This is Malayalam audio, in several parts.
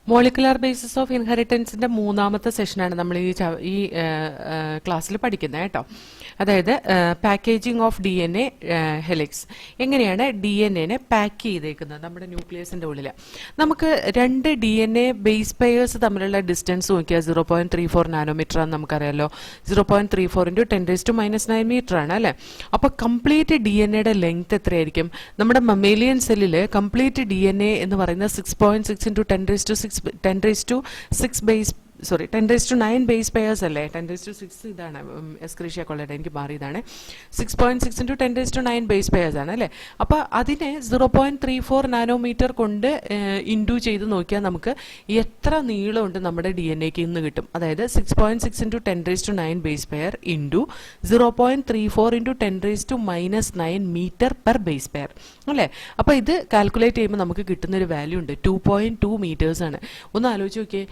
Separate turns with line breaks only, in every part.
മോളിക്കുലാർ ബേസിസ് ഓഫ് ഇൻഹെറിറ്റൻസിന്റെ മൂന്നാമത്തെ സെഷനാണ് നമ്മൾ ഈ ക്ലാസ്സിൽ പഠിക്കുന്നത് കേട്ടോ. അതായത് packaging of D N A helix. എങ്ങനെയാണ് ഡി എൻ എനെ പാക്ക് ചെയ്തേക്കുന്നത് നമ്മുടെ ന്യൂക്ലിയസിന്റെ ഉള്ളിൽ. നമുക്ക് രണ്ട് D N A base pairs തമ്മിലുള്ള ഡിസ്റ്റൻസ് നോക്കിയാൽ 0.34 നാനോമീറ്റർ ആണെന്ന് നമുക്കറിയാലോ. 0.34 × 10⁻⁹ മീറ്റർ ആണ് അല്ലേ. അപ്പോൾ കംപ്ലീറ്റ് ഡി എൻ എയുടെ ലെങ്ത് എത്രയായിരിക്കും? നമ്മുടെ മമ്മേലിയൻ സെല്ലിൽ കംപ്ലീറ്റ് ഡി എൻ എ എന്ന് പറയുന്നത് 6.6 × 10⁻⁹ ബേസ് പെയേഴ്സ് അല്ലേ. 10⁻⁶ ഇതാണ് എസ്ക്രീഷ്യ കൊളയുടെ, എനിക്ക് മാറിയതാണ്. 6.6 × 10⁻⁹ ബേസ് പെയേഴ്സ് ആണ് അല്ലേ. അപ്പോൾ അതിനെ 0.34 നാനോമീറ്റർ കൊണ്ട് ഇൻഡു ചെയ്ത് നോക്കിയാൽ നമുക്ക് എത്ര നീളമുണ്ട് നമ്മുടെ ഡി എൻ എക്ക് ഇന്ന് കിട്ടും. അതായത് 6.6 × 10⁻⁹ base pair into 0.34 × 10⁻⁹ metre per base pair അല്ലേ. അപ്പോൾ ഇത് കാൽക്കുലേറ്റ് ചെയ്യുമ്പോൾ നമുക്ക് കിട്ടുന്നൊരു വാല്യൂ ഉണ്ട്, 2.2 മീറ്റേഴ്സ് ആണ്. ഒന്ന് ആലോചിച്ച് നോക്കിയേ,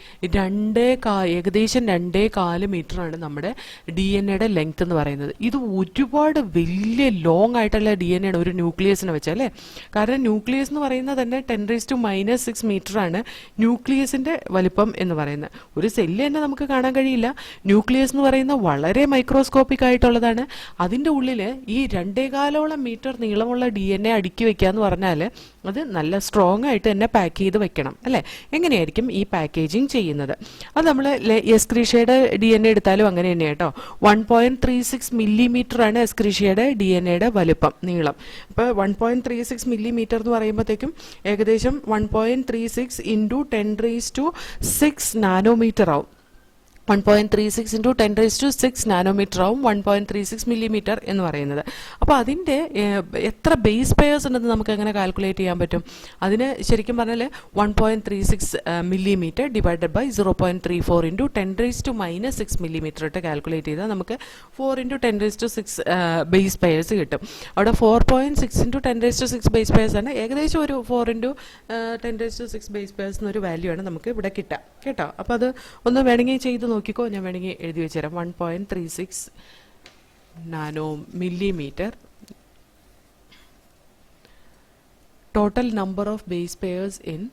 ഏകദേശം 2.4 മീറ്റർ ആണ് നമ്മുടെ ഡി എൻ എയുടെ ലെങ്ത് എന്ന് പറയുന്നത്. ഇത് ഒരുപാട് വലിയ ലോങ് ആയിട്ടുള്ള ഡി എൻ എയുടെ ഒരു ന്യൂക്ലിയസിനെ വെച്ചാൽ അല്ലേ. കാരണം ന്യൂക്ലിയസ് എന്ന് പറയുന്നത് തന്നെ 10⁻⁻⁶ മീറ്റർ ആണ് ന്യൂക്ലിയസിന്റെ വലിപ്പം എന്ന് പറയുന്നത്. ഒരു സെല്ല് തന്നെ നമുക്ക് കാണാൻ കഴിയില്ല. ന്യൂക്ലിയസ് എന്ന് പറയുന്നത് വളരെ മൈക്രോസ്കോപ്പിക് ആയിട്ടുള്ളതാണ്. അതിൻ്റെ ഉള്ളിൽ ഈ 2.25 മീറ്റർ നീളമുള്ള ഡി എൻ എ അടുക്കി വെക്കുക എന്ന് പറഞ്ഞാൽ അത് നല്ല സ്ട്രോങ് ആയിട്ട് തന്നെ പാക്ക് ചെയ്ത് വെക്കണം അല്ലേ. എങ്ങനെയായിരിക്കും ഈ പാക്കേജിങ് ചെയ്യുന്നത്? അത് നമ്മൾ എസ്ക്രീഷ്യയുടെ ഡി എൻ എ എടുത്താലും അങ്ങനെ തന്നെ കേട്ടോ. 1.36 മില്ലിമീറ്റർ ആണ് എസ്ക്രീഷ്യയുടെ ഡി എൻ എയുടെ വലുപ്പം, നീളം. അപ്പോൾ 1.36 മില്ലിമീറ്റർ എന്ന് പറയുമ്പോഴത്തേക്കും ഏകദേശം 1.36 × 10⁻⁶ നാനോമീറ്റർ ആവും. 1.36 × 10⁻⁶ നാനോമീറ്റർ ആവും 1.36 മില്ലിമീറ്റർ എന്ന് പറയുന്നത്. അപ്പോൾ അതിൻ്റെ എത്ര ബേസ് പെയേഴ്സ് ഉണ്ടെന്ന് നമുക്ക് എങ്ങനെ കാൽക്കുലേറ്റ് ചെയ്യാൻ പറ്റും? അതിന് ശരിക്കും പറഞ്ഞാൽ 1.36 മില്ലിമീറ്റർ ഡിവൈഡഡ് ബൈ 0.34 × 10⁻⁻⁶ മില്ലിമീറ്റർ ഇട്ട് കാൽക്കുലേറ്റ് ചെയ്താൽ നമുക്ക് 4 × 10⁻⁶ ബേസ് പെയേഴ്സ് കിട്ടും. അവിടെ 4.6 × 10⁻⁶ ബേസ് പെയേഴ്സ് ആണ്. ഏകദേശം ഒരു 4 × 10⁻�6 ബേസ് പെയേഴ്സ് എന്നൊരു വാല്യൂ ആണ് നമുക്ക് ഇവിടെ കിട്ടുക കേട്ടോ. അപ്പോൾ അത് ഒന്ന് വേണമെങ്കിൽ ചെയ്ത് നോക്കിക്കോ. ഞാൻ വേണമെങ്കിൽ എഴുതി വെച്ചുതരാം. 1.36 nano millimetre total number of base pairs in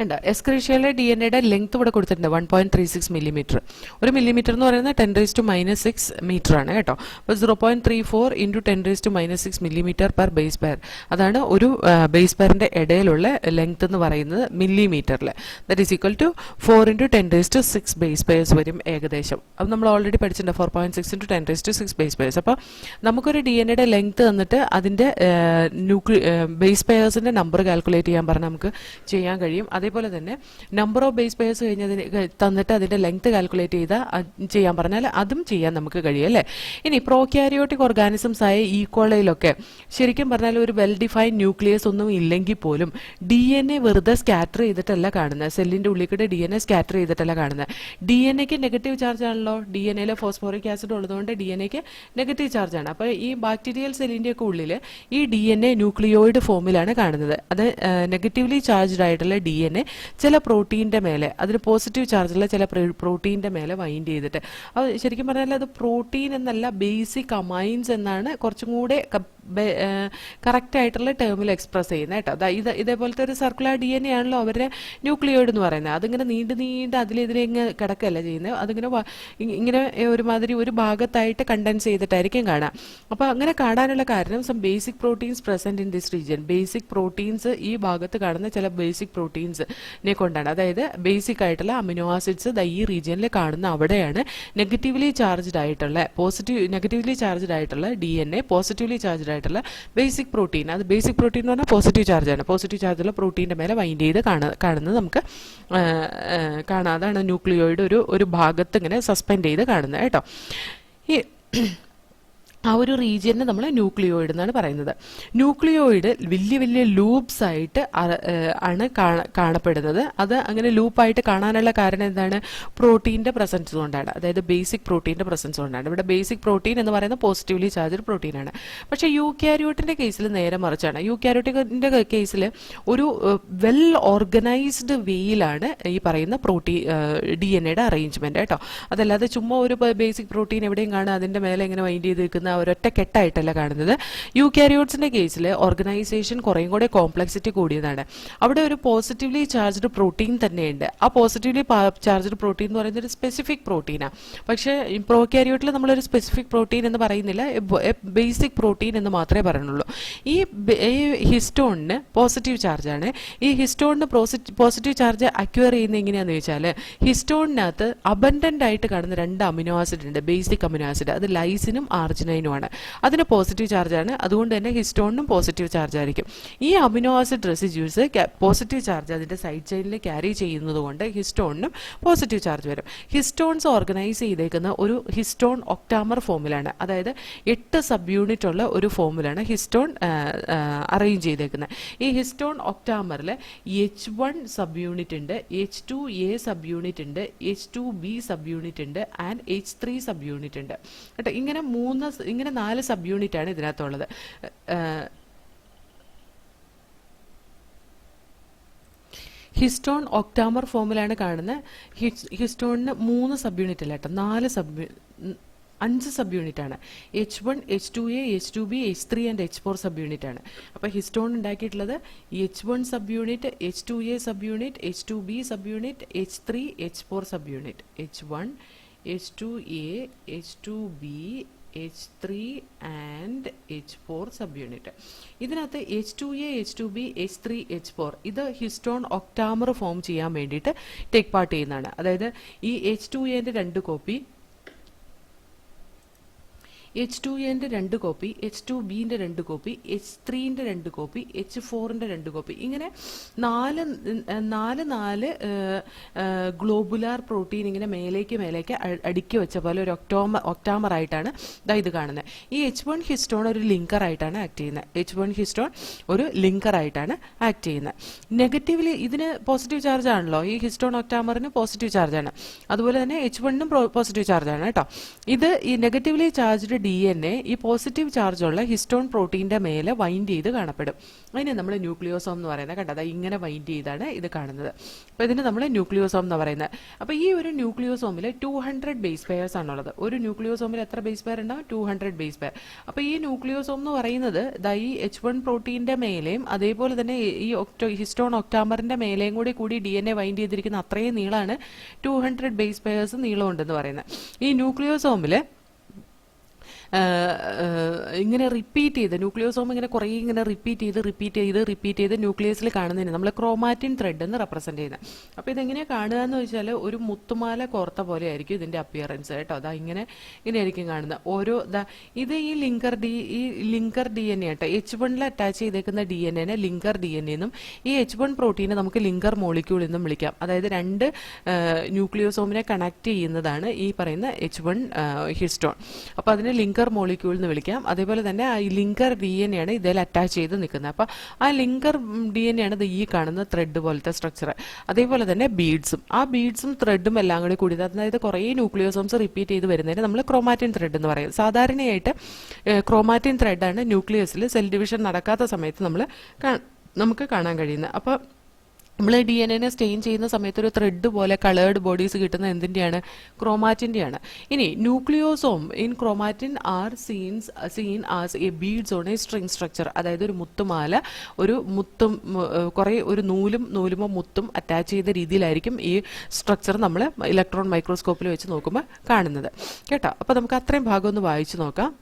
ഉണ്ട്. എസ്ക്രീഷ്യയിലെ ഡി എൻ എയുടെ ലെങ്ത് ഇവിടെ കൊടുത്തിട്ടുണ്ട് 1.36 മില്ലിമീറ്റർ. ഒരു മില്ലിമീറ്റർ എന്ന് പറയുന്നത് 10⁻⁻⁶ മീറ്റർ ആണ് കേട്ടോ. അപ്പോൾ 0.34 × 10⁻⁻⁶ മില്ലിമീറ്റർ പെർ ബേസ് പെയർ. അതാണ് ഒരു ബേസ് പെയറിന്റെ ഇടയിലുള്ള ലെങ്ത് എന്ന് പറയുന്നത് മില്ലിമീറ്ററിൽ. That is equal to 4 × 10⁻⁶ base pairs വരും ഏകദേശം. അത് നമ്മൾ ഓൾറെഡി പഠിച്ചിട്ടുണ്ട്, 4.6 × 10⁻⁶ ബേസ് പെയേഴ്സ്. അപ്പോൾ നമുക്കൊരു ഡി എൻ എയുടെ ലെങ്ത് തന്നിട്ട് അതിൻ്റെ ബേസ് പെയേഴ്സിന്റെ നമ്പർ കാൽക്കുലേറ്റ് ചെയ്യാൻ പറഞ്ഞാൽ നമുക്ക് ചെയ്യാൻ കഴിയും. അതേപോലെ തന്നെ നമ്പർ ഓഫ് ബേസ് പെയേഴ്സ് തന്നിട്ട് അതിൻ്റെ ലെങ്ത് കാൽക്കുലേറ്റ് ചെയ്യാൻ പറഞ്ഞാൽ അതും ചെയ്യാൻ നമുക്ക് കഴിയും അല്ലേ. ഇനി പ്രോക്യാരിയോട്ടിക് ഓർഗാനിസംസ് ആയ ഈക്കോളയിലൊക്കെ ശരിക്കും പറഞ്ഞാൽ ഒരു വെൽ ഡിഫൈൻഡ് ന്യൂക്ലിയസ് ഒന്നും ഇല്ലെങ്കിൽ പോലും ഡി എൻ എ വെറുതെ സ്കാറ്റർ ചെയ്തിട്ടല്ല കാണുന്നത്. സെല്ലിൻ്റെ ഉള്ളിൽ കൂടെ ഡി എൻ എ സ്കാറ്റർ ചെയ്തിട്ടല്ല കാണുന്നത്. ഡി എൻ എക്ക് നെഗറ്റീവ് ചാർജ് ആണല്ലോ. ഡി എൻ എയിൽ ഫോസ്ഫോറിക് ആസിഡ് ഉള്ളതുകൊണ്ട് ഡി എൻ എക്ക് നെഗറ്റീവ് ചാർജ് ആണ്. അപ്പോൾ ഈ ബാക്ടീരിയൽ സെല്ലിൻ്റെ ഒക്കെ ഉള്ളിൽ ഈ ഡി എൻ എ ന്യൂക്ലിയോയിഡ് ഫോമിലാണ് കാണുന്നത്. അത് നെഗറ്റീവ്ലി ചാർജ്ഡ് ആയിട്ടുള്ള ഡി എൻ എ ചില പ്രോട്ടീൻ്റെ മേലെ, അതിന് പോസിറ്റീവ് ചാർജുള്ള ചില പ്രോട്ടീൻ്റെ മേലെ വൈൻഡ് ചെയ്തിട്ട്, അത് ശരിക്കും പറഞ്ഞാൽ അത് പ്രോട്ടീൻ എന്നല്ല ബേസിക് അമൈൻസ് എന്നാണ് കുറച്ചും കൂടെ കറക്റ്റ് ആയിട്ടുള്ള ടേമിൽ എക്സ്പ്രസ് ചെയ്യുന്നത് കേട്ടോ. ഇതേപോലത്തെ ഒരു സർക്കുലർ ഡി എൻ എ ആണല്ലോ അവരുടെ ന്യൂക്ലിയോയിഡ് എന്ന് പറയുന്നത്. അതിങ്ങനെ നീണ്ട് അതിലെതിരെ ഇങ്ങനെ കിടക്കല്ല ചെയ്യുന്നത്. അതിങ്ങനെ ഇങ്ങനെ ഒരുമാതിരി ഒരു ഭാഗത്തായിട്ട് കണ്ടൻസ് ചെയ്തിട്ടായിരിക്കും കാണാം. അപ്പോൾ അങ്ങനെ കാണാനുള്ള കാരണം some basic proteins present in this region. Basic proteins ഈ ഭാഗത്ത് കാണുന്ന ചില ബേസിക് പ്രോട്ടീൻസിനെ കൊണ്ടാണ്. അതായത് ബേസിക് ആയിട്ടുള്ള അമിനോ ആസിഡ്സ് ഈ റീജിയനിൽ കാണുന്ന അവിടെയാണ് നെഗറ്റീവ്ലി ചാർജ്ഡ് ആയിട്ടുള്ള നെഗറ്റീവ്ലി ചാർജ്ഡ് ആയിട്ടുള്ള D N A positively charged ആയിട്ടുള്ള ബേസിക് പ്രോട്ടീൻ. അത് ബേസിക് പ്രോട്ടീൻ എന്ന് പറഞ്ഞാൽ പോസിറ്റീവ് ചാർജാണ്. പോസിറ്റീവ് ചാർജുള്ള പ്രോട്ടീൻ്റെ മേലെ വൈൻഡ് ചെയ്ത് കാണുന്നത് നമുക്ക് കാണാം. അതാണ് ന്യൂക്ലിയോയിഡ് ഒരു ഭാഗത്ത് ഇങ്ങനെ സസ്പെൻഡ് ചെയ്ത് കാണുന്നത് കേട്ടോ. ഈ ആ ഒരു റീജിയനെ നമ്മൾ ന്യൂക്ലിയോയിഡ് എന്നാണ് പറയുന്നത്. ന്യൂക്ലിയോയിഡ് വലിയ ലൂപ്സ് ആയിട്ട് ആണ് കാണപ്പെടുന്നത്. അത് അങ്ങനെ ലൂപ്പായിട്ട് കാണാനുള്ള കാരണം എന്താണ്? പ്രോട്ടീൻ്റെ പ്രസൻസ് കൊണ്ടാണ്. അതായത് ബേസിക് പ്രോട്ടീൻ്റെ പ്രസൻസ് കൊണ്ടാണ്. ഇവിടെ ബേസിക് പ്രോട്ടീൻ എന്ന് പറയുന്നത് പോസിറ്റീവ്ലി ചാർജ്ഡ് പ്രോട്ടീനാണ്. പക്ഷേ യൂക്യാരിയോട്ടിൻ്റെ കേസിൽ നേരെ മറിച്ചാണ്. യൂക്യാരിയോട്ടിൻ്റെ കേസിൽ ഒരു വെൽ ഓർഗനൈസ്ഡ് വേയിലാണ് ഈ പറയുന്ന ഡി എൻ എയുടെ അറേഞ്ച്മെൻറ്റ് കേട്ടോ. അതല്ലാതെ ചുമ്മാ ഒരു ബേസിക് പ്രോട്ടീൻ എവിടെയും കാണുക, അതിൻ്റെ മേലെ ഇങ്ങനെ വൈൻഡ് ചെയ്ത് നിൽക്കുന്ന ഒരൊറ്റ കെട്ടായിട്ടല്ല കാണുന്നത്. യൂക്യാരിയോട്സിന്റെ കേസിൽ ഓർഗനൈസേഷൻ കുറേയും കൂടെ കോംപ്ലക്സിറ്റി കൂടിയതാണ്. അവിടെ ഒരു പോസിറ്റീവ്ലി ചാർജ്ഡ് പ്രോട്ടീൻ തന്നെയുണ്ട്. ആ പോസിറ്റീവ്ലി ചാർജ്ഡ് പ്രോട്ടീൻ എന്ന് പറയുന്നത് ഒരു സ്പെസിഫിക് പ്രോട്ടീനാണ്. പക്ഷേ പ്രോക്യാരിയോട്ടിൽ നമ്മളൊരു സ്പെസിഫിക് പ്രോട്ടീൻ എന്ന് പറയുന്നില്ല, ബേസിക് പ്രോട്ടീൻ എന്ന് മാത്രമേ പറയുന്നുള്ളൂ. ഈ ഹിസ്റ്റോണിന് പോസിറ്റീവ് ചാർജാണ്. ഈ ഹിസ്റ്റോണിന് പോസിറ്റീവ് ചാർജ് അക്വയർ ചെയ്യുന്നത് എങ്ങനെയാണെന്ന് ചോദിച്ചാൽ, ഹിസ്റ്റോണിനകത്ത് അബൻഡൻ്റ് ആയിട്ട് കാണുന്ന 2 അമിനോ ആസിഡ് ഉണ്ട്, ബേസിക് അമിനോ ആസിഡ്. അത് ലൈസിനും ആർജിനൈനുമാണ്. അതിന് പോസിറ്റീവ് ചാർജാണ്. അതുകൊണ്ട് തന്നെ ഹിസ്റ്റോണിനും പോസിറ്റീവ് ചാർജ് ആയിരിക്കും. ഈ amino acid residues positive charge അതിൻ്റെ സൈഡ് ചെയിനിൽ ക്യാരി ചെയ്യുന്നത് കൊണ്ട് ഹിസ്റ്റോണിനും പോസിറ്റീവ് ചാർജ് വരും. ഹിസ്റ്റോൺസ് ഓർഗനൈസ് ചെയ്തേക്കുന്ന ഒരു ഹിസ്റ്റോൺ ഒക്ടാമർ ഫോമിലാണ്, അതായത് 8 സബ് യൂണിറ്റ് ഉള്ള ഒരു ഫോമിലാണ് ഹിസ്റ്റോൺ അറേഞ്ച് ചെയ്തേക്കുന്നത്. ഈ ഹിസ്റ്റോൺ ഒക്ടാമറിൽ H1 സബ് യൂണിറ്റ് ഉണ്ട്, H2A സബ് യൂണിറ്റ് ഉണ്ട്, H2B സബ് യൂണിറ്റ് ഉണ്ട് ആൻഡ് H3 സബ് യൂണിറ്റ് ഉണ്ട് കേട്ടോ. ഇങ്ങനെ 4 സബ് യൂണിറ്റ് ആണ് ഇതിനകത്തുള്ളത്. ഹിസ്റ്റോൺ ഒക്ടാമർ ഫോമിലാണ് കാണുന്നത്. ഹിസ്റ്റോണിന് 3 സബ് യൂണിറ്റ് അല്ല കേട്ടോ, 5 സബ് യൂണിറ്റ് ആണ്. H1, H2A, H2B, H3 and H4 sub unit ആണ്. അപ്പോൾ ഹിസ്റ്റോൺ ഉണ്ടാക്കിയിട്ടുള്ളത് H1 sub unit, H2A sub unit, H2B sub unit, H3, H4 sub unit. H1, H2A, H2B, H3 and H4 sub unit. ഇതിനകത്ത് H2A, H2B, H3, H4 ഇത് ഹിസ്റ്റോൺ ഒക്ടാമർ ഫോം ചെയ്യാൻ വേണ്ടിയിട്ട് ടേക്ക് പാർട്ട് ചെയ്യുന്നതാണ്. അതായത് ഈ H2Aൻ്റെ 2 കോപ്പി, H2Aൻ്റെ 2 കോപ്പി, H2Bൻ്റെ 2 കോപ്പി, H3ൻ്റെ 2 കോപ്പി, H4ൻ്റെ 2 കോപ്പി, ഇങ്ങനെ 4 ഗ്ലോബുലാർ പ്രോട്ടീൻ ഇങ്ങനെ മേലേക്ക് അടുക്കി വെച്ച പോലെ ഒരു ഒക്ടാമർ ആയിട്ടാണ് ഇത് കാണുന്നത്. ഈ H1 ഹിസ്റ്റോൺ ഒരു ലിങ്കർ ആയിട്ടാണ് ആക്ട് ചെയ്യുന്നത്. H1 ഹിസ്റ്റോൺ ഒരു ലിങ്കർ ആയിട്ടാണ് ആക്ട് ചെയ്യുന്നത്. നെഗറ്റീവ്ലി ഇതിന് പോസിറ്റീവ് ചാർജ് ആണല്ലോ, ഈ ഹിസ്റ്റോൺ ഒക്ടാമറിന് പോസിറ്റീവ് ചാർജാണ്. അതുപോലെ തന്നെ H1നും പോസിറ്റീവ് ചാർജാണ് കേട്ടോ. ഇത് ഈ നെഗറ്റീവ്ലി ചാർജ്ഡ് DNA ഈ പോസിറ്റീവ് ചാർജുള്ള ഹിസ്റ്റോൺ പ്രോട്ടീൻ്റെ മേലെ വൈൻഡ് ചെയ്ത് കാണപ്പെടും. അതിന് നമ്മൾ ന്യൂക്ലിയോസോം എന്ന് പറയുന്നത് കണ്ടത് ഇങ്ങനെ വൈൻഡ് ചെയ്താണ് ഇത് കാണുന്നത്. അപ്പോൾ ഇതിന് നമ്മൾ ന്യൂക്ലിയോസോം എന്ന് പറയുന്നത്. അപ്പോൾ ഈ ഒരു ന്യൂക്ലിയോസോമിൽ 200 ബേസ് പെയർസ് ആണുള്ളത്. ഒരു ന്യൂക്ലിയോസോമിൽ എത്ര ബേസ് പെയർ ഉണ്ടാവും? 200 ബേസ് പെയർ. അപ്പോൾ ഈ ന്യൂക്ലിയോസോം എന്ന് പറയുന്നത് ഈ H1 പ്രോട്ടീൻ്റെ മേലെയും അതേപോലെ തന്നെ ഈ ഹിസ്റ്റോൺ ഒക്ടാമറിൻ്റെ മേലെയും കൂടി DNA വൈൻഡ് ചെയ്തിരിക്കുന്ന അത്രയും നീളമാണ് 200 ബേസ് പെയർസ് നീളമുണ്ടെന്ന് പറയുന്നത്. ഈ ന്യൂക്ലിയോസോമിൽ ഇങ്ങനെ റിപ്പീറ്റ് ചെയ്ത് ന്യൂക്ലിയോസോം ഇങ്ങനെ കുറേ ഇങ്ങനെ റിപ്പീറ്റ് ചെയ്ത് ന്യൂക്ലിയസിൽ കാണുന്നതിന് നമ്മൾ ക്രോമാറ്റിൻ ത്രെഡ് എന്ന് റെപ്രസെൻറ്റ് ചെയ്യുന്നത്. അപ്പോൾ ഇതെങ്ങനെയാണ് കാണുക എന്ന് വെച്ചാൽ ഒരു മുത്തുമാല കോർത്ത പോലെ ആയിരിക്കും ഇതിൻ്റെ അപ്പിയറൻസ് കേട്ടോ. ഇങ്ങനെയായിരിക്കും കാണുന്നത്. ഇത് ഈ ലിങ്കർ DNA കേട്ടോ. H1 അറ്റാച്ച് ചെയ്തേക്കുന്ന DNA ലിങ്കർ DNA എന്നും ഈ H1 പ്രോട്ടീനെ നമുക്ക് ലിങ്കർ മോളിക്യൂൾ എന്നും വിളിക്കാം. അതായത് 2 ന്യൂക്ലിയോസോമിനെ കണക്ട് ചെയ്യുന്നതാണ് ഈ പറയുന്ന H1 ഹിസ്റ്റോൺ. അപ്പോൾ അതിനെ ലിങ്കർ മോളിക്യൂൾ എന്ന് വിളിക്കാം. അതേപോലെ തന്നെ ആ ലിങ്കർ DNA ആണ് ഇതിൽ അറ്റാച്ച് ചെയ്ത് നിൽക്കുന്നത്. അപ്പോൾ ആ ലിങ്കർ DNA ആണ് ഈ കാണുന്ന ത്രെഡ് പോലത്തെ സ്ട്രക്ചർ. അതേപോലെ തന്നെ ആ ബീഡ്സും ത്രെഡും എല്ലാം കൂടി അതായത് കുറേ ന്യൂക്ലിയോസോംസ് റിപ്പീറ്റ് ചെയ്ത് വരുന്നതിന് നമ്മൾ ക്രോമാറ്റിൻ ത്രെഡ് എന്ന് പറയും. സാധാരണയായിട്ട് ക്രോമാറ്റിൻ ത്രെഡാണ് ന്യൂക്ലിയസിൽ സെൽ ഡിവിഷൻ നടക്കാത്ത സമയത്ത് നമുക്ക് കാണാൻ കഴിയുന്നത്. അപ്പോൾ നമ്മൾ DNA സ്റ്റെയിൻ ചെയ്യുന്ന സമയത്ത് ഒരു ത്രെഡ് പോലെ കളേർഡ് ബോഡീസ് കിട്ടുന്ന എന്തിൻ്റെയാണ്? ക്രോമാറ്റിൻ്റെയാണ്. ഇനി nucleosome in chromatin are seen as a beads on a string structure. അതായത് ഒരു മുത്തുമാല, ഒരു നൂലുമോ മുത്തും അറ്റാച്ച് ചെയ്ത രീതിയിലായിരിക്കും ഈ സ്ട്രക്ചർ നമ്മൾ ഇലക്ട്രോൺ മൈക്രോസ്കോപ്പിൽ വെച്ച് നോക്കുമ്പോൾ കാണുന്നത് കേട്ടോ. അപ്പോൾ നമുക്ക് അത്രയും ഭാഗം ഒന്ന് വായിച്ചു നോക്കാം.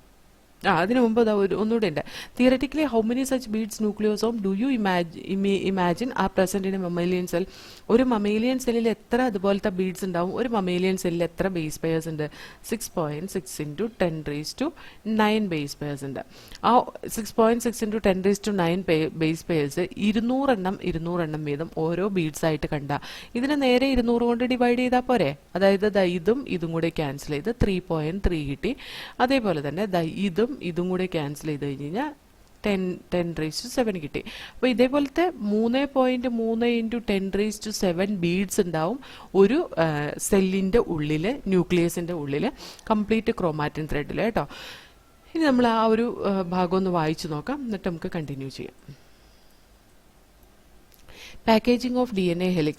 അതിനു മുമ്പ് ഒന്നുകൂടെ ഉണ്ട്. Theoretically how many such beads nucleosome do you imagine are present in a mammalian cell? ഒരു മമേലിയൻ സെല്ലിൽ എത്ര അതുപോലത്തെ ബീഡ്സ് ഉണ്ടാവും? ഒരു മമേലിയൻ സെല്ലിൽ എത്ര ബേസ് പെയർസ് ഉണ്ട്? 6.6 × 10⁹ ബേസ് പെയർസ് ഉണ്ട്. ആ 6.6 × 10⁹ ബേസ് പെയർസ് 200 എണ്ണം വീതം ഓരോ ബീഡ്സ് ആയിട്ട് കണ്ട ഇതിനെ നേരെ 200 കൊണ്ട് ഡിവൈഡ് ചെയ്താൽ പോരെ? അതായത് ഇതും കൂടെ ക്യാൻസൽ ചെയ്ത് 3.3 കിട്ടി. അതേപോലെ തന്നെ ഇതും കൂടെ ക്യാൻസൽ ചെയ്ത് കഴിഞ്ഞ് കഴിഞ്ഞാൽ 10⁻⁷ കിട്ടി. അപ്പോൾ ഇതേപോലത്തെ 3.3 × 10⁻⁷ ബീഡ്സ് ഉണ്ടാവും ഒരു സെല്ലിൻ്റെ ഉള്ളിൽ, ന്യൂക്ലിയസിൻ്റെ ഉള്ളിൽ, കംപ്ലീറ്റ് ക്രോമാറ്റിൻ ത്രെഡിൽ കേട്ടോ. ഇനി നമ്മൾ ആ ഒരു ഭാഗം ഒന്ന് വായിച്ചു നോക്കാം, എന്നിട്ട് നമുക്ക് കണ്ടിന്യൂ ചെയ്യാം. Packaging of DNA helix.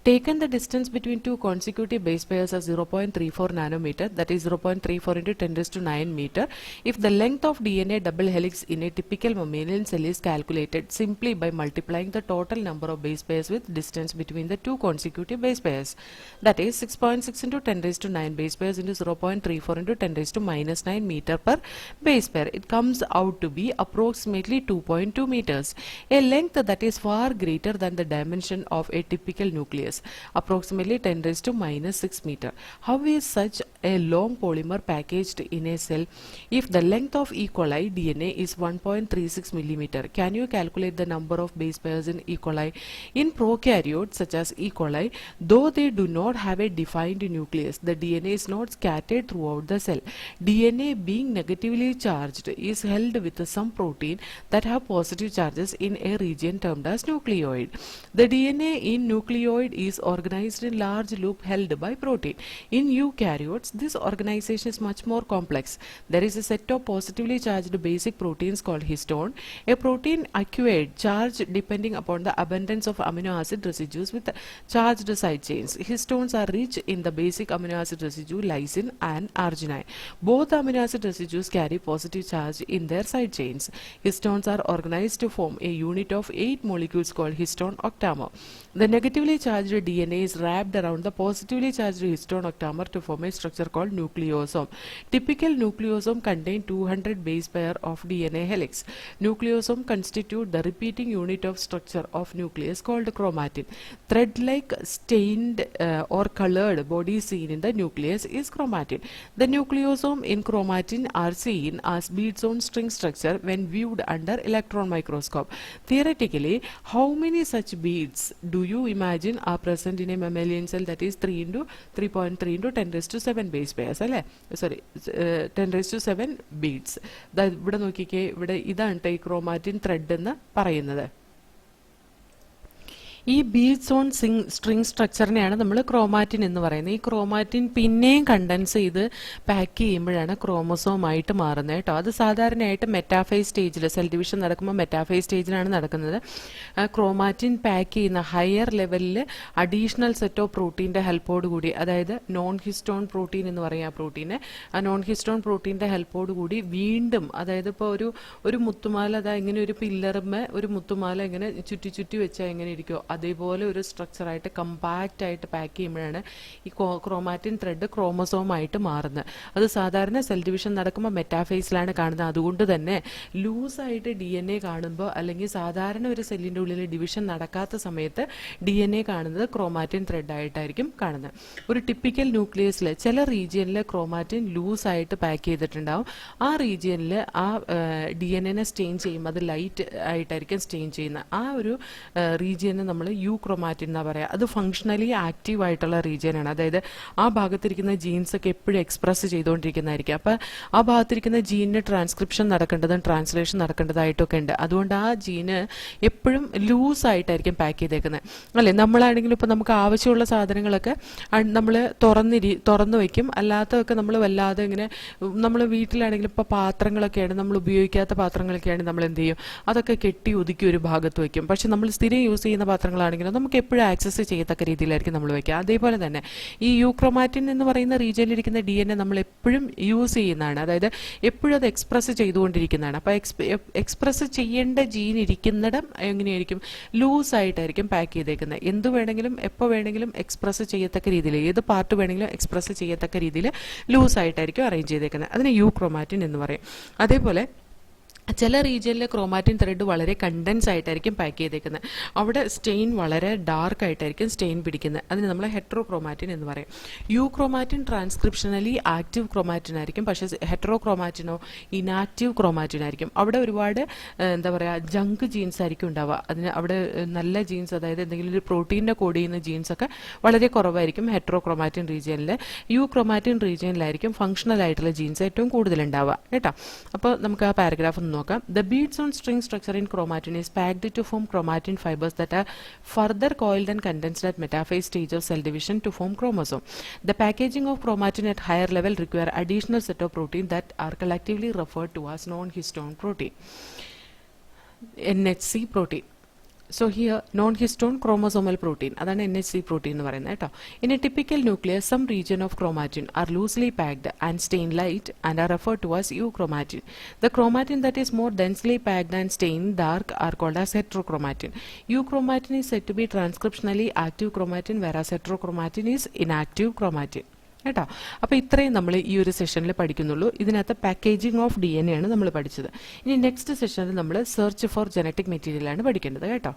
Taken the distance between two consecutive base pairs as 0.34 nanometer, that is 0.34 into 10 raised to 9 meter, if the length of DNA double helix in a typical mammalian cell is calculated simply by multiplying the total number of base pairs with distance between the two consecutive base pairs, that is 6.6 into 10 raised to 9 base pairs into 0.34 into 10 raised to minus 9 meter per base pair, it comes out to be approximately 2.2 meters, a length that is far greater than the dimension of a typical nucleus, approximately 10 raised to minus 6 meter. How is such a long polymer packaged in a cell? If the length of E. coli DNA is 1.36 millimeter, can you calculate the number of base pairs in E. coli? In prokaryotes such as E. coli, though they do not have a defined nucleus, the DNA is not scattered throughout the cell. DNA being negatively charged is held with some protein that have positive charges in a region termed as nucleoid. The DNA in nucleoid is organized in large loop held by protein. In eukaryotes, this organization is much more complex. There is a set of positively charged basic proteins called histone, a protein acquired charge depending upon the abundance of amino acid residues with charged side chains. Histones are rich in the basic amino acid residue lysine and arginine. Both amino acid residues carry positive charge in their side chains. Histones are organized to form a unit of 8 molecules called histone octamer. The negatively charged DNA is wrapped around the positively charged histone octamer to form a structure called nucleosome. Typical nucleosome contain 200 base pair of DNA helix. Nucleosome constitute the repeating unit of structure of nucleus called chromatin. Thread-like stained or colored body seen in the nucleus is chromatin. The nucleosome in chromatin are seen as beads on string structure when viewed under electron microscope. Theoretically, how many such beads do you imagine are present in a mammalian cell? That is 3 into 3.3 into 10 raised to 7 base pairs, alle? Sorry, 10 raised to 7 beads. ഇവിടെ നോക്കിക്കേ, ഇവിടെ ഇതാണ് ഈ ക്രോമാറ്റിൻ ത്രെഡ് എന്ന് പറയുന്നത്. ഈ ബീഡ്സ് ഓൺ സ്ട്രിങ് സ്ട്രക്ചറിനെയാണ് നമ്മൾ ക്രോമാറ്റിൻ എന്ന് പറയുന്നത്. ഈ ക്രോമാറ്റിൻ പിന്നെയും കണ്ടൻസ് ചെയ്ത് പാക്ക് ചെയ്യുമ്പോഴാണ് ക്രോമസോം ആയിട്ട് മാറുന്നത് കേട്ടോ. അത് സാധാരണയായിട്ട് മെറ്റാഫേസ് സ്റ്റേജിൽ, സെൽ ഡിവിഷൻ നടക്കുമ്പോൾ മെറ്റാഫേസ് സ്റ്റേജിലാണ് നടക്കുന്നത്. ക്രോമാറ്റിൻ പാക്ക് ചെയ്യുന്ന ഹയർ ലെവലിൽ അഡീഷണൽ സെറ്റ് ഓഫ് പ്രോട്ടീൻ്റെ ഹെൽപ്പോട് കൂടി, അതായത് നോൺ ഹിസ്റ്റോൺ പ്രോട്ടീൻ എന്ന് പറയും ആ പ്രോട്ടീനെ, ആ നോൺ ഹിസ്റ്റോൺ പ്രോട്ടീൻ്റെ ഹെൽപ്പോട് കൂടി വീണ്ടും, അതായത് ഇപ്പോൾ ഒരു മുത്തുമാല, അതാ ഇങ്ങനെ ഒരു പില്ലറുമേ ഒരു മുത്തുമാല ഇങ്ങനെ ചുറ്റി ചുറ്റി വെച്ചാൽ എങ്ങനെ ഇരിക്കുമോ അതേപോലെ ഒരു സ്ട്രക്ചറായിട്ട് കമ്പാക്റ്റ് ആയിട്ട് പാക്ക് ചെയ്യുമ്പോഴാണ് ഈ ക്രോമാറ്റിൻ ത്രെഡ് ക്രോമസോം ആയിട്ട് മാറുന്നത്. അത് സാധാരണ സെൽ ഡിവിഷൻ നടക്കുമ്പോൾ മെറ്റാഫേസിലാണ് കാണുന്നത്. അതുകൊണ്ട് തന്നെ ലൂസായിട്ട് DNA കാണുമ്പോൾ, അല്ലെങ്കിൽ സാധാരണ ഒരു സെല്ലിൻ്റെ ഉള്ളിൽ ഡിവിഷൻ നടക്കാത്ത സമയത്ത് DNA കാണുന്നത് ക്രോമാറ്റിൻ ത്രെഡ് ആയിട്ടായിരിക്കും കാണുന്നത്. ഒരു ടിപ്പിക്കൽ ന്യൂക്ലിയസിൽ ചില റീജിയനിൽ ക്രോമാറ്റിൻ ലൂസായിട്ട് പാക്ക് ചെയ്തിട്ടുണ്ടാവും. ആ റീജിയനിൽ ആ DNA സ്റ്റെയിൻ ചെയ്യുമ്പോൾ അത് ലൈറ്റ് ആയിട്ടായിരിക്കും സ്റ്റെയിൻ ചെയ്യുന്നത്. ആ ഒരു റീജിയനെ നമ്മൾ യു ക്രോമാറ്റിൻ എന്നാ പറയാ. അത് ഫങ്ഷണലി ആക്റ്റീവ് ആയിട്ടുള്ള റീജിയനാണ്. അതായത് ആ ഭാഗത്തിരിക്കുന്ന ജീൻസ് ഒക്കെ എപ്പോഴും എക്സ്പ്രസ് ചെയ്തുകൊണ്ടിരിക്കുന്നതായിരിക്കും. അപ്പം ആ ഭാഗത്തിരിക്കുന്ന ജീനിന് ട്രാൻസ്ക്രിപ്ഷൻ നടക്കേണ്ടതും ട്രാൻസ്ലേഷൻ നടക്കേണ്ടതായിട്ടൊക്കെ ഉണ്ട്. അതുകൊണ്ട് ആ ജീന് എപ്പോഴും ലൂസായിട്ടായിരിക്കും പാക്ക് ചെയ്തേക്കുന്നത്, അല്ലേ? നമ്മളാണെങ്കിലും ഇപ്പം നമുക്ക് ആവശ്യമുള്ള സാധനങ്ങളൊക്കെ നമ്മൾ തുറന്നു വയ്ക്കും. അല്ലാത്തതൊക്കെ നമ്മൾ വല്ലാതെ ഇങ്ങനെ, നമ്മൾ വീട്ടിലാണെങ്കിലും ഇപ്പോൾ പാത്രങ്ങളൊക്കെയാണ്, നമ്മൾ ഉപയോഗിക്കാത്ത പാത്രങ്ങളൊക്കെയാണ് നമ്മൾ എന്ത് ചെയ്യും, അതൊക്കെ കെട്ടി ഒതുക്കി ഒരു ഭാഗത്ത് വയ്ക്കും. പക്ഷെ നമ്മൾ സ്ഥിരം യൂസ് ചെയ്യുന്ന പാത്രങ്ങളാണെങ്കിലും നമുക്ക് എപ്പോഴും ആക്സസ് ചെയ്യത്തക്ക രീതിയിലായിരിക്കും നമ്മൾ വയ്ക്കുക. അതേപോലെ തന്നെ ഈ യൂക്രോമാറ്റിൻ എന്ന് പറയുന്ന റീജിയനിലിരിക്കുന്ന DNA നമ്മൾ എപ്പോഴും യൂസ് ചെയ്യുന്നതാണ്. അതായത് എപ്പോഴും അത് എക്സ്പ്രസ് ചെയ്തുകൊണ്ടിരിക്കുന്നതാണ്. അപ്പോൾ എക്സ്പ്രസ് ചെയ്യേണ്ട ജീൻ ഇരിക്കുന്നിടം എങ്ങനെയായിരിക്കും, ലൂസായിട്ടായിരിക്കും പാക്ക് ചെയ്തേക്കുന്നത്. എന്ത് വേണമെങ്കിലും എപ്പോൾ വേണമെങ്കിലും എക്സ്പ്രസ് ചെയ്യത്തക്ക രീതിയിൽ, ഏത് പാർട്ട് വേണമെങ്കിലും എക്സ്പ്രസ് ചെയ്യത്തക്ക രീതിയിൽ ലൂസായിട്ടായിരിക്കും അറേഞ്ച് ചെയ്തേക്കുന്നത്. അതിന് യൂക്രോമാറ്റിൻ എന്ന് പറയും. അതേപോലെ ചില റീജിയനിലെ ക്രോമാറ്റിൻ ത്രെഡ് വളരെ കണ്ടൻസ് ആയിട്ടായിരിക്കും പാക്ക് ചെയ്തേക്കുന്നത്. അവിടെ സ്റ്റെയിൻ വളരെ ഡാർക്ക് ആയിട്ടായിരിക്കും സ്റ്റെയിൻ പിടിക്കുന്നത്. അതിന് നമ്മൾ ഹെട്രോക്രോമാറ്റിൻ എന്ന് പറയും. യൂക്രോമാറ്റിൻ ട്രാൻസ്ക്രിപ്ഷനലി ആക്റ്റീവ് ക്രോമാറ്റിൻ ആയിരിക്കും. പക്ഷേ ഹെട്രോക്രോമാറ്റിനോ ഇനാക്റ്റീവ് ക്രോമാറ്റിൻ ആയിരിക്കും. അവിടെ ഒരുപാട് എന്താ പറയുക, ജങ്ക് ജീൻസ് ആയിരിക്കും ഉണ്ടാവുക. അതിന് അവിടെ നല്ല ജീൻസ്, അതായത് എന്തെങ്കിലും ഒരു പ്രോട്ടീൻ്റെ കോഡ് ചെയ്യുന്ന ജീൻസൊക്കെ വളരെ കുറവായിരിക്കും ഹെട്രോക്രോമാറ്റിൻ റീജിയനിൽ. യൂക്രോമാറ്റിൻ റീജിയനിലായിരിക്കും ഫങ്ഷണൽ ആയിട്ടുള്ള ജീൻസ് ഏറ്റവും കൂടുതലുണ്ടാവുക കേട്ടോ. അപ്പോൾ നമുക്ക് ആ പാരഗ്രാഫ് നോക്കാം. The beads on string structure in chromatin is packed to form chromatin fibers that are further coiled and condensed at metaphase stage of cell division to form chromosome. The packaging of chromatin at higher level require additional set of protein that are collectively referred to as non-histone protein, NHC protein. So here non histone chromosomal protein അതാണ് NHC പ്രോട്ടീൻ എന്ന് പറയുന്നത് കേട്ടോ. In a typical nucleus some region of chromatin are loosely packed and stain light and are referred to as euchromatin. The chromatin that is more densely packed and stained dark are called as heterochromatin. Euchromatin is said to be transcriptionally active chromatin, whereas heterochromatin is inactive chromatin. കേട്ടോ. അപ്പോൾ ഇത്രയും നമ്മൾ ഈ ഒരു സെഷനിൽ പഠിക്കുന്നുള്ളൂ. ഇതിനകത്ത് പാക്കേജിംഗ് ഓഫ് DNA ആണ് നമ്മൾ പഠിച്ചത്. ഇനി നെക്സ്റ്റ് സെഷനിൽ നമ്മൾ സെർച്ച് ഫോർ ജനറ്റിക് മെറ്റീരിയലാണ് പഠിക്കേണ്ടത് കേട്ടോ.